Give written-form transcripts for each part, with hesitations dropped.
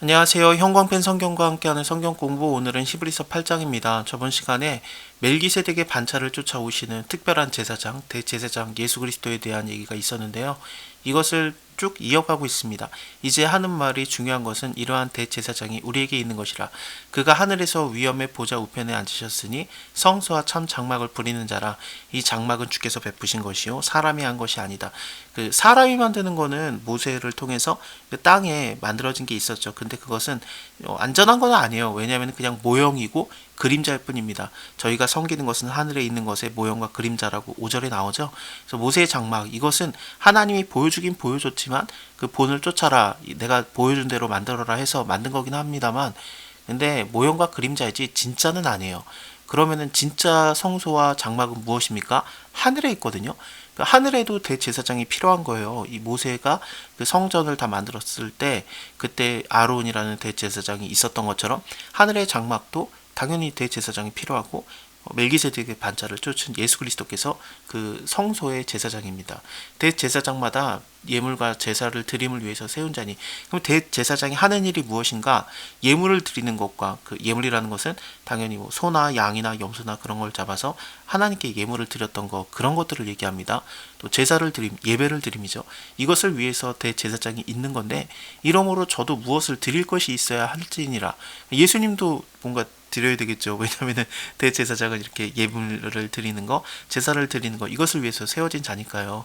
안녕하세요. 형광펜 성경과 함께하는 성경 공부, 오늘은 히브리서 8장입니다. 저번 시간에 멜기세덱의 반차를 쫓아오시는 특별한 제사장, 대제사장 예수 그리스도에 대한 얘기가 있었는데요. 이것을 쭉 이어가고 있습니다. 이제 하는 말이 중요한 것은 이러한 대제사장이 우리에게 있는 것이라. 그가 하늘에서 위엄의 보좌 우편에 앉으셨으니 성소와 참 장막을 부리는 자라. 이 장막은 주께서 베푸신 것이요 사람이 한 것이 아니다. 그 사람이 만드는 거는 모세를 통해서 그 땅에 만들어진 게 있었죠. 근데 그것은 안전한 건 아니에요. 왜냐하면 그냥 모형이고 그림자일 뿐입니다. 저희가 섬기는 것은 하늘에 있는 것의 모형과 그림자라고 5절에 나오죠. 그래서 모세의 장막, 이것은 하나님이 보여주긴 보여줬지만 그 본을 쫓아라, 내가 보여준 대로 만들어라 해서 만든 거긴 합니다만, 근데 모형과 그림자이지 진짜는 아니에요. 그러면은 진짜 성소와 장막은 무엇입니까? 하늘에 있거든요. 하늘에도 대제사장이 필요한 거예요. 이 모세가 그 성전을 다 만들었을 때 그때 아론이라는 대제사장이 있었던 것처럼 하늘의 장막도 당연히 대제사장이 필요하고, 멜기세덱의 반차를 쫓은 예수 그리스도께서 그 성소의 제사장입니다. 대제사장마다 예물과 제사를 드림을 위해서 세운 자니, 그럼 대제사장이 하는 일이 무엇인가? 예물을 드리는 것과, 그 예물이라는 것은 당연히 뭐 소나 양이나 염소나 그런 걸 잡아서 하나님께 예물을 드렸던 것, 그런 것들을 얘기합니다. 또 제사를 드림, 예배를 드림이죠. 이것을 위해서 대제사장이 있는 건데, 이러므로 저도 무엇을 드릴 것이 있어야 할지니라. 예수님도 뭔가 드려야 되겠죠. 왜냐하면 대제사장은 이렇게 예물을 드리는 거, 제사를 드리는 거, 이것을 위해서 세워진 자니까요.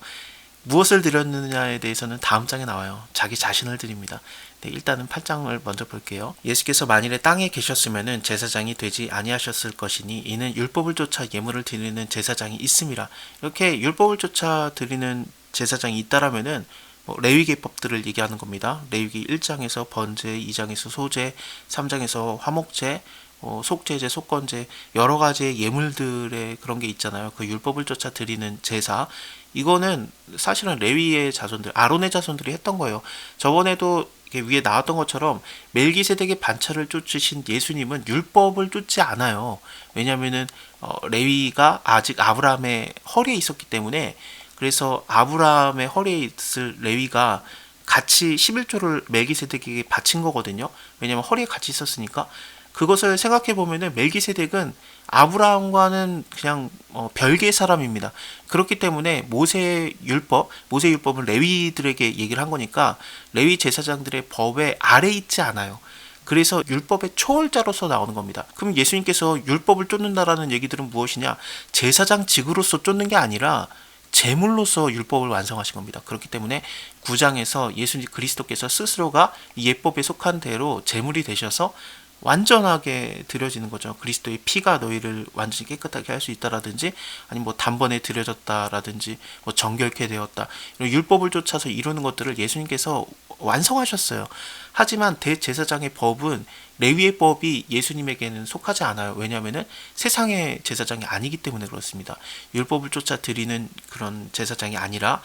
무엇을 드렸느냐에 대해서는 다음 장에 나와요. 자기 자신을 드립니다. 네, 일단은 8장을 먼저 볼게요. 예수께서 만일에 땅에 계셨으면 제사장이 되지 아니하셨을 것이니 이는 율법을 쫓아 예물을 드리는 제사장이 있음이라. 이렇게 율법을 쫓아 드리는 제사장이 있다라면은 레위계법들을 얘기하는 겁니다. 레위기 1장에서 번제, 2장에서 소제, 3장에서 화목제, 속죄제, 속건제, 여러 가지의 예물들의 그런 게 있잖아요. 그 율법을 쫓아 드리는 제사, 이거는 사실은 레위의 자손들, 아론의 자손들이 했던 거예요. 저번에도 위에 나왔던 것처럼 멜기세덱의 반차를 쫓으신 예수님은 율법을 쫓지 않아요. 왜냐하면은 레위가 아직 아브라함의 허리에 있었기 때문에, 그래서 아브라함의 허리에 있을 레위가 같이 11조를 멜기세덱에게 바친 거거든요. 왜냐면 허리에 같이 있었으니까. 그것을 생각해 보면은 멜기세덱은 아브라함과는 그냥 별개의 사람입니다. 그렇기 때문에 모세 율법은 레위들에게 얘기를 한 거니까 레위 제사장들의 법에 아래 있지 않아요. 그래서 율법의 초월자로서 나오는 겁니다. 그럼 예수님께서 율법을 쫓는다라는 얘기들은 무엇이냐? 제사장직으로서 쫓는 게 아니라 제물로서 율법을 완성하신 겁니다. 그렇기 때문에 9장에서 예수 그리스도께서 스스로가 예법에 속한 대로 제물이 되셔서 완전하게 드려지는 거죠. 그리스도의 피가 너희를 완전히 깨끗하게 할 수 있다라든지, 아니면 뭐 단번에 드려졌다라든지, 뭐 정결케 되었다, 이런 율법을 쫓아서 이루는 것들을 예수님께서 완성하셨어요. 하지만 대제사장의 법은, 레위의 법이 예수님에게는 속하지 않아요. 왜냐하면은 세상의 제사장이 아니기 때문에 그렇습니다. 율법을 쫓아 드리는 그런 제사장이 아니라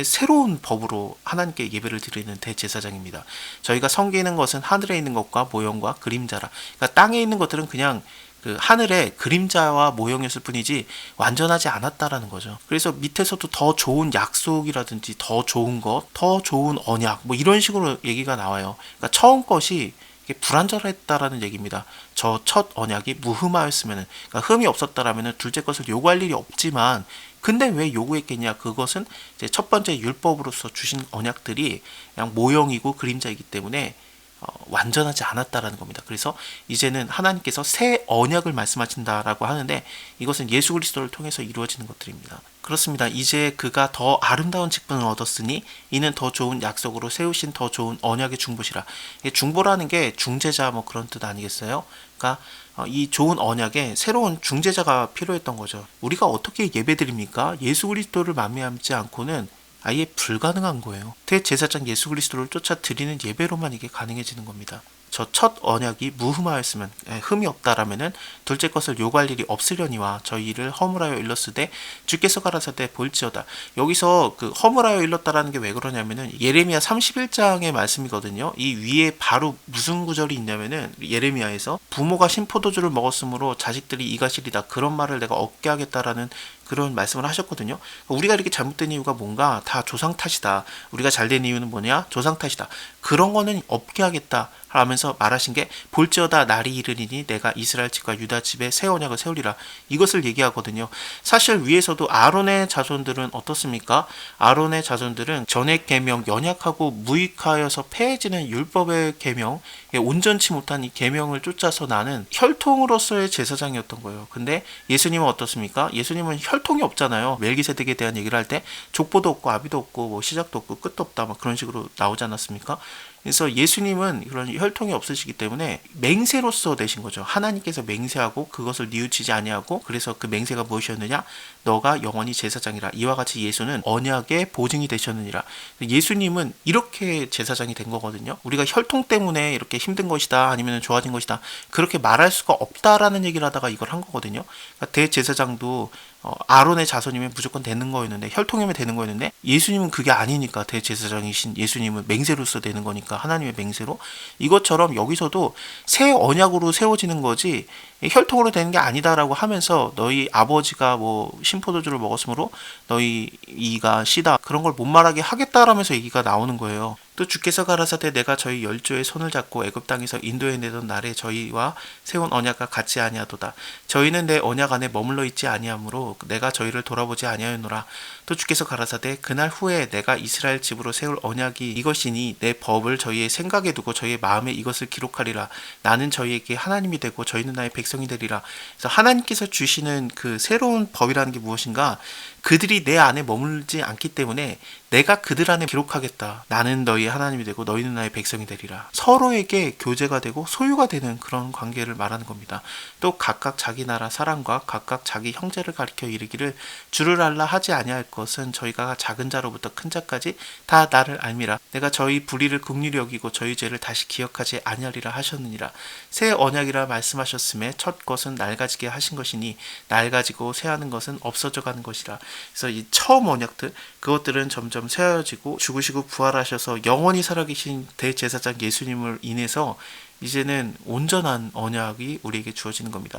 새로운 법으로 하나님께 예배를 드리는 대제사장입니다. 저희가 섬기는 것은 하늘에 있는 것과 모형과 그림자라. 그러니까 땅에 있는 것들은 그냥 그 하늘의 그림자와 모형이었을 뿐이지 완전하지 않았다라는 거죠. 그래서 밑에서도 더 좋은 약속이라든지 더 좋은 것, 더 좋은 언약, 뭐 이런 식으로 얘기가 나와요. 그러니까 처음 것이 불완전했다라는 얘기입니다. 저 첫 언약이 무흠하였으면, 그러니까 흠이 없었다라면 둘째 것을 요구할 일이 없지만, 근데 왜 요구했겠냐? 그것은 이제 첫 번째 율법으로서 주신 언약들이 그냥 모형이고 그림자이기 때문에 완전하지 않았다라는 겁니다. 그래서 이제는 하나님께서 새 언약을 말씀하신다라고 하는데, 이것은 예수 그리스도를 통해서 이루어지는 것들입니다. 그렇습니다. 이제 그가 더 아름다운 직분을 얻었으니 이는 더 좋은 약속으로 세우신 더 좋은 언약의 중보시라. 중보라는 게 중재자 뭐 그런 뜻 아니겠어요? 그러니까 이 좋은 언약에 새로운 중재자가 필요했던 거죠. 우리가 어떻게 예배드립니까? 예수 그리스도를 만미하지 않고는 아예 불가능한 거예요. 대제사장 예수 그리스도를 쫓아 드리는 예배로만 이게 가능해지는 겁니다. 저 첫 언약이 무흠하였으면, 흠이 없다라면은 둘째 것을 요구할 일이 없으려니와 저희를 허물하여 일렀으되 주께서 가라사대 볼지어다. 여기서 그 허물하여 일렀다라는 게 왜 그러냐면은 예레미야 31장의 말씀이거든요. 이 위에 바로 무슨 구절이 있냐면은 예레미야에서 부모가 신포도주를 먹었으므로 자식들이 이가시리다, 그런 말을 내가 얻게 하겠다라는 그런 말씀을 하셨거든요. 우리가 이렇게 잘못된 이유가 뭔가 다 조상 탓이다. 우리가 잘된 이유는 뭐냐? 조상 탓이다. 그런 거는 없게 하겠다 하면서 말하신 게 볼지어다 날이 이르리니 내가 이스라엘 집과 유다 집에 새 언약을 세우리라. 이것을 얘기하거든요. 사실 위에서도 아론의 자손들은 어떻습니까? 아론의 자손들은 전액 계명 연약하고 무익하여서 폐해지는 율법의 계명, 온전치 못한 이 계명을 쫓아서 나는 혈통으로서의 제사장이었던 거예요. 근데 예수님은 어떻습니까? 예수님은 혈통이 없잖아요. 멜기세덱에 대한 얘기를 할 때 족보도 없고 아비도 없고 뭐 시작도 없고 끝도 없다 막 그런 식으로 나오지 않았습니까? 그래서 예수님은 그런 혈통이 없으시기 때문에 맹세로서 되신 거죠. 하나님께서 맹세하고 그것을 뉘우치지 아니하고, 그래서 그 맹세가 무엇이었느냐? 너가 영원히 제사장이라. 이와 같이 예수는 언약의 보증이 되셨느니라. 예수님은 이렇게 제사장이 된 거거든요. 우리가 혈통 때문에 이렇게 힘든 것이다 아니면 좋아진 것이다 그렇게 말할 수가 없다라는 얘기를 하다가 이걸 한 거거든요. 그러니까 대제사장도 아론의 자손이면 무조건 되는 거였는데, 혈통이면 되는 거였는데, 예수님은 그게 아니니까 대제사장이신 예수님은 맹세로서 되는 거니까, 하나님의 맹세로. 이것처럼 여기서도 새 언약으로 세워지는 거지 혈통으로 되는 게 아니다라고 하면서, 너희 아버지가 뭐 신포도주를 먹었으므로 너희 이가 씨다 그런 걸 못 말하게 하겠다라면서 얘기가 나오는 거예요. 또 주께서 가라사대 내가 저희 열조의 손을 잡고 애굽 땅에서 인도해 내던 날에 저희와 세운 언약과 같지 아니하도다. 저희는 내 언약 안에 머물러 있지 아니하므로 내가 저희를 돌아보지 아니하였노라. 또 주께서 가라사대 그날 후에 내가 이스라엘 집으로 세울 언약이 이것이니 내 법을 저희의 생각에 두고 저희의 마음에 이것을 기록하리라. 나는 저희에게 하나님이 되고 저희는 나의 백성이 되리라. 그래서 하나님께서 주시는 그 새로운 법이라는 게 무엇인가? 그들이 내 안에 머물지 않기 때문에 내가 그들 안에 기록하겠다. 나는 너희의 하나님이 되고 너희는 나의 백성이 되리라. 서로에게 교제가 되고 소유가 되는 그런 관계를 말하는 겁니다. 또 각각 자기 나라 사람과 각각 자기 형제를 가리켜 이르기를 주를 알라 하지 아니할 것은 저희가 작은 자로부터 큰 자까지 다 나를 알미라. 내가 저희 불의를 긍휼히 여기고 저희 죄를 다시 기억하지 아니하리라 하셨느니라. 새 언약이라 말씀하셨음에 첫 것은 낡아지게 하신 것이니 낡아지고 새하는 것은 없어져 가는 것이라. 그래서 이 처음 언약들, 그것들은 점점 새어지고 죽으시고 부활하셔서 영원히 살아계신 대제사장 예수님을 인해서 이제는 온전한 언약이 우리에게 주어지는 겁니다.